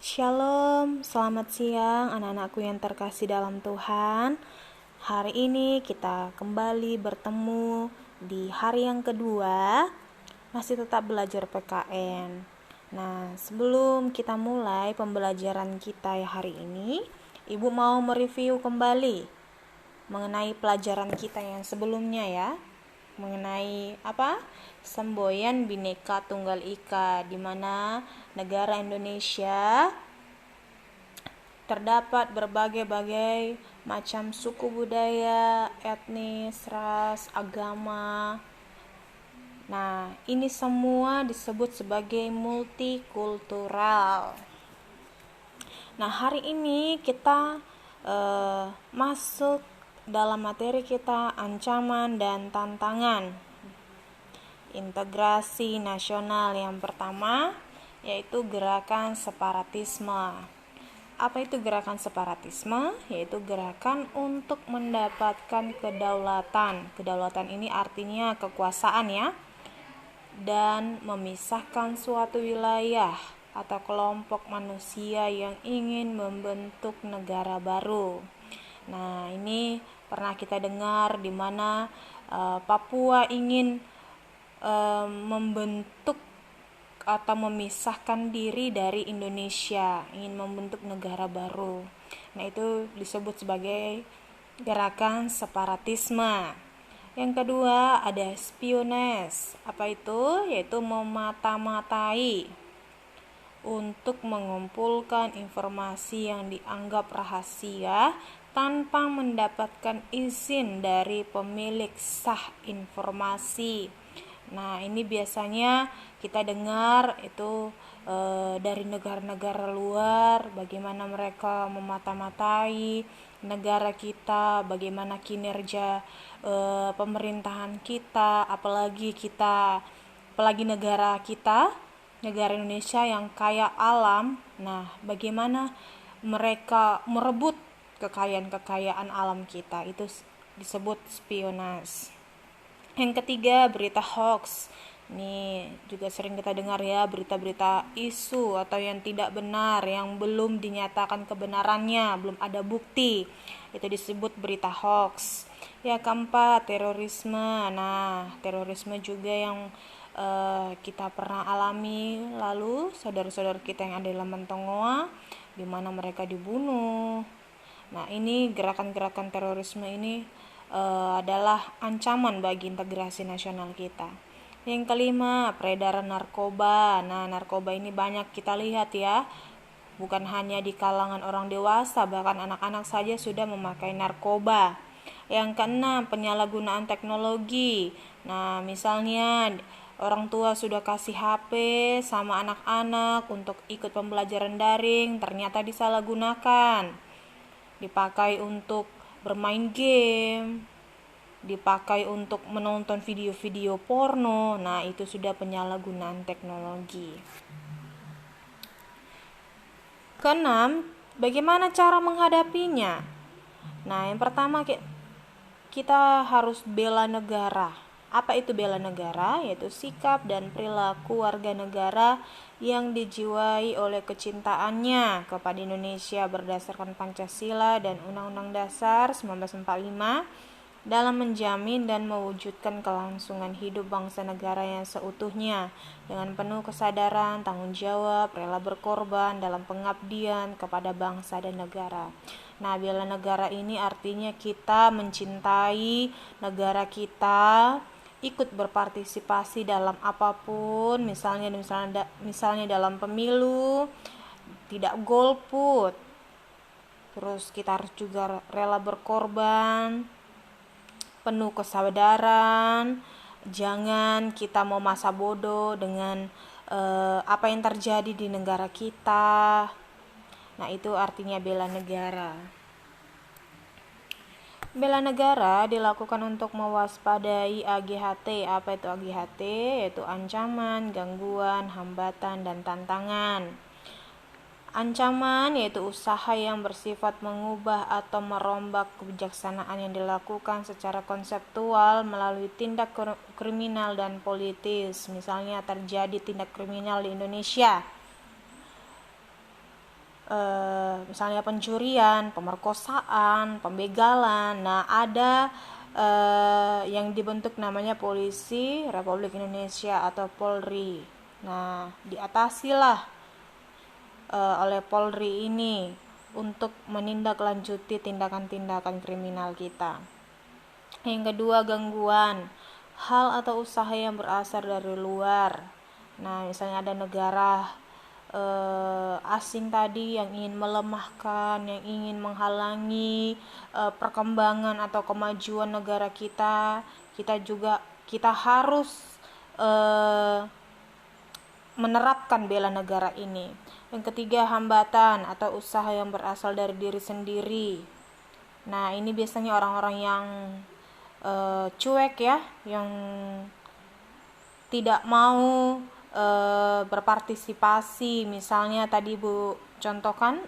Shalom, selamat siang anak-anakku yang terkasih dalam Tuhan. Hari ini kita kembali bertemu di hari yang kedua, masih tetap belajar PKN. Nah, sebelum kita mulai pembelajaran kita hari ini, Ibu mau mereview kembali mengenai pelajaran kita yang sebelumnya ya. Mengenai apa? Semboyan Bhinneka Tunggal Ika, di mana negara Indonesia terdapat berbagai-bagai macam suku budaya, etnis, ras, agama. Nah, ini semua disebut sebagai multikultural. Nah, hari ini kita masuk dalam materi kita ancaman dan tantangan integrasi nasional. Yang pertama yaitu gerakan separatisme. Apa itu gerakan separatisme? Yaitu gerakan untuk mendapatkan kedaulatan. Kedaulatan ini artinya kekuasaan ya. Dan memisahkan suatu wilayah atau kelompok manusia yang ingin membentuk negara baru. Nah, ini pernah kita dengar di mana Papua ingin membentuk atau memisahkan diri dari Indonesia, ingin membentuk negara baru. Nah, itu disebut sebagai gerakan separatisme. Yang kedua ada spionage. Apa itu? Yaitu memata-matai untuk mengumpulkan informasi yang dianggap rahasia tanpa mendapatkan izin dari pemilik sah informasi. Nah, ini biasanya kita dengar itu dari negara-negara luar, bagaimana mereka memata-matai negara kita, bagaimana kinerja pemerintahan kita, apalagi negara kita, negara Indonesia yang kaya alam. Nah, bagaimana mereka merebut kekayaan alam kita, itu disebut spionase. Yang ketiga, berita hoax. Ini juga sering kita dengar ya, berita-berita isu atau yang tidak benar, yang belum dinyatakan kebenarannya, belum ada bukti. Itu disebut berita hoax. Ya, keempat, terorisme. Nah, terorisme juga yang kita pernah alami lalu, saudara-saudara kita yang ada dalam Mentongoa, di mana mereka dibunuh. Nah, ini gerakan-gerakan terorisme ini adalah ancaman bagi integrasi nasional kita. Yang kelima, peredaran narkoba. Nah, narkoba ini banyak kita lihat ya, bukan hanya di kalangan orang dewasa, bahkan anak-anak saja sudah memakai narkoba. Yang keenam, penyalahgunaan teknologi. Nah, misalnya orang tua sudah kasih HP sama anak-anak untuk ikut pembelajaran daring, ternyata disalahgunakan, dipakai untuk bermain game, dipakai untuk menonton video-video porno. Nah, itu sudah penyalahgunaan teknologi. Keenam, bagaimana cara menghadapinya? Nah, yang pertama kita harus bela negara. Apa itu bela negara? Yaitu sikap dan perilaku warga negara yang dijiwai oleh kecintaannya kepada Indonesia berdasarkan Pancasila dan Undang-Undang Dasar 1945 dalam menjamin dan mewujudkan kelangsungan hidup bangsa negara yang seutuhnya dengan penuh kesadaran, tanggung jawab, rela berkorban dalam pengabdian kepada bangsa dan negara. Nah, bela negara ini artinya kita mencintai negara kita, ikut berpartisipasi dalam apapun, misalnya dalam pemilu, tidak golput. Terus kita harus juga rela berkorban, penuh kesadaran. Jangan kita mau masa bodoh dengan apa yang terjadi di negara kita. Nah, itu artinya bela negara. Bela negara dilakukan untuk mewaspadai AGHT. Apa itu AGHT? Yaitu ancaman, gangguan, hambatan, dan tantangan. Ancaman yaitu usaha yang bersifat mengubah atau merombak kebijaksanaan yang dilakukan secara konseptual melalui tindak kriminal dan politis. Misalnya terjadi tindak kriminal di Indonesia, misalnya pencurian, pemerkosaan, pembegalan. Nah, ada yang dibentuk namanya Polisi Republik Indonesia atau Polri. Nah, diatasilah oleh Polri ini untuk menindaklanjuti tindakan-tindakan kriminal kita. Yang kedua, gangguan hal atau usaha yang berasal dari luar. Nah, misalnya ada negara asing tadi yang ingin melemahkan, yang ingin menghalangi perkembangan atau kemajuan negara kita, kita harus menerapkan bela negara ini. Yang ketiga, hambatan atau usaha yang berasal dari diri sendiri. Nah, ini biasanya orang-orang yang cuek ya, yang tidak mau berpartisipasi. Misalnya tadi Bu contohkan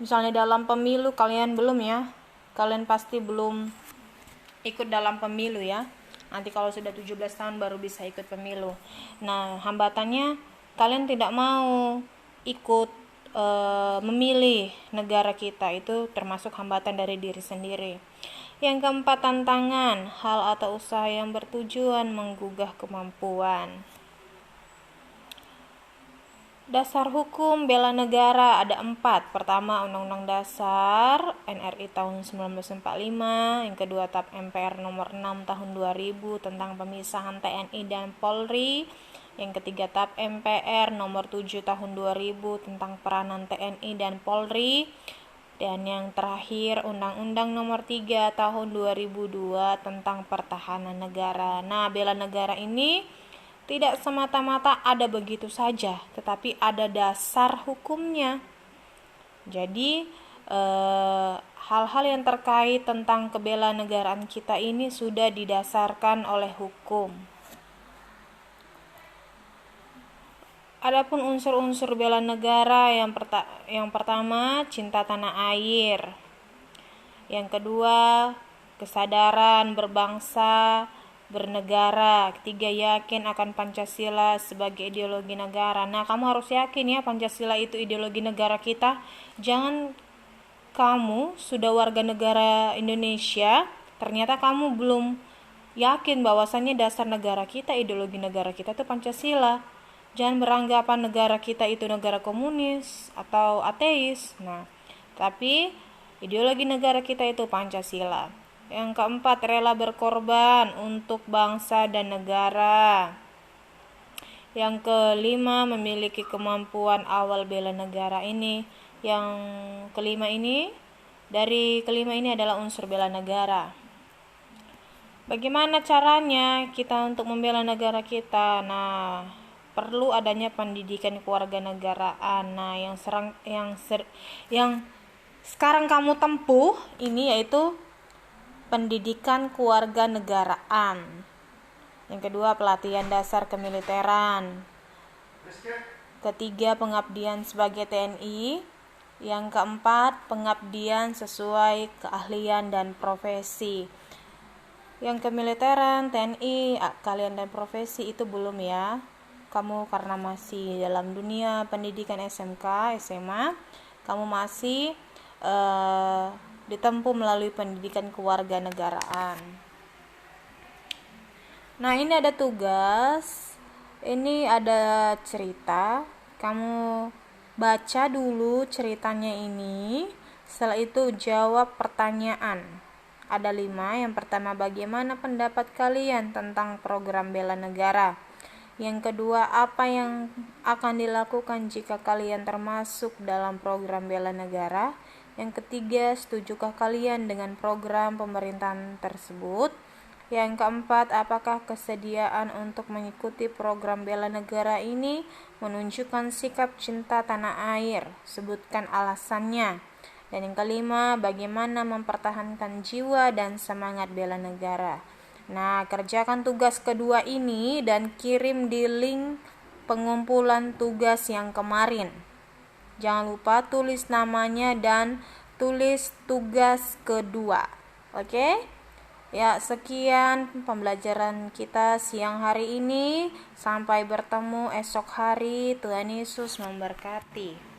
misalnya dalam pemilu, kalian belum ya, kalian pasti belum ikut dalam pemilu ya. Nanti kalau sudah 17 tahun baru bisa ikut pemilu. Nah, hambatannya kalian tidak mau ikut memilih negara kita, itu termasuk hambatan dari diri sendiri. Yang keempat, tantangan hal atau usaha yang bertujuan menggugah kemampuan. Dasar hukum bela negara ada 4. Pertama, Undang-Undang Dasar NRI tahun 1945. Yang kedua, TAP MPR nomor 6 tahun 2000 tentang pemisahan TNI dan Polri. Yang ketiga, TAP MPR nomor 7 tahun 2000 tentang peranan TNI dan Polri. Dan yang terakhir, Undang-Undang nomor 3 tahun 2002 tentang pertahanan negara. Nah, bela negara ini tidak semata-mata ada begitu saja, tetapi ada dasar hukumnya. Jadi, hal-hal yang terkait tentang kebelanegaraan kita ini sudah didasarkan oleh hukum. Adapun unsur-unsur bela negara, yang pertama cinta tanah air. Yang kedua, kesadaran berbangsa, bernegara. Ketiga, yakin akan Pancasila sebagai ideologi negara. Nah, kamu harus yakin ya Pancasila itu ideologi negara kita. Jangan kamu sudah warga negara Indonesia, ternyata kamu belum yakin bahwasannya dasar negara kita, ideologi negara kita itu Pancasila. Jangan beranggapan negara kita itu negara komunis atau ateis. Nah, tapi ideologi negara kita itu Pancasila. Yang keempat, rela berkorban untuk bangsa dan negara. Yang kelima, memiliki kemampuan awal bela negara ini. Yang kelima ini, dari kelima ini adalah unsur bela negara. Bagaimana caranya kita untuk membela negara kita? Nah, perlu adanya pendidikan kewarganegaraan. Nah, yang sekarang kamu tempuh ini yaitu pendidikan kewarganegaraan. Yang kedua, pelatihan dasar kemiliteran. Ketiga, pengabdian sebagai TNI. Yang keempat, pengabdian sesuai keahlian dan profesi. Yang kemiliteran, TNI, keahlian dan profesi itu belum ya. Kamu karena masih dalam dunia pendidikan SMK, SMA, kamu masih ditempuh melalui pendidikan kewarganegaraan. Nah, ini ada tugas, ini ada cerita, kamu baca dulu ceritanya ini, setelah itu jawab pertanyaan. Ada 5, yang pertama, bagaimana pendapat kalian tentang program bela negara? Yang kedua, apa yang akan dilakukan jika kalian termasuk dalam program bela negara? Yang ketiga, setujukah kalian dengan program pemerintahan tersebut? Yang keempat, apakah kesediaan untuk mengikuti program bela negara ini menunjukkan sikap cinta tanah air? Sebutkan alasannya. Dan yang kelima, bagaimana mempertahankan jiwa dan semangat bela negara? Nah, kerjakan tugas kedua ini dan kirim di link pengumpulan tugas yang kemarin. Jangan lupa tulis namanya dan tulis tugas kedua. Oke? Ya, sekian pembelajaran kita siang hari ini. Sampai bertemu esok hari. Tuhan Yesus memberkati.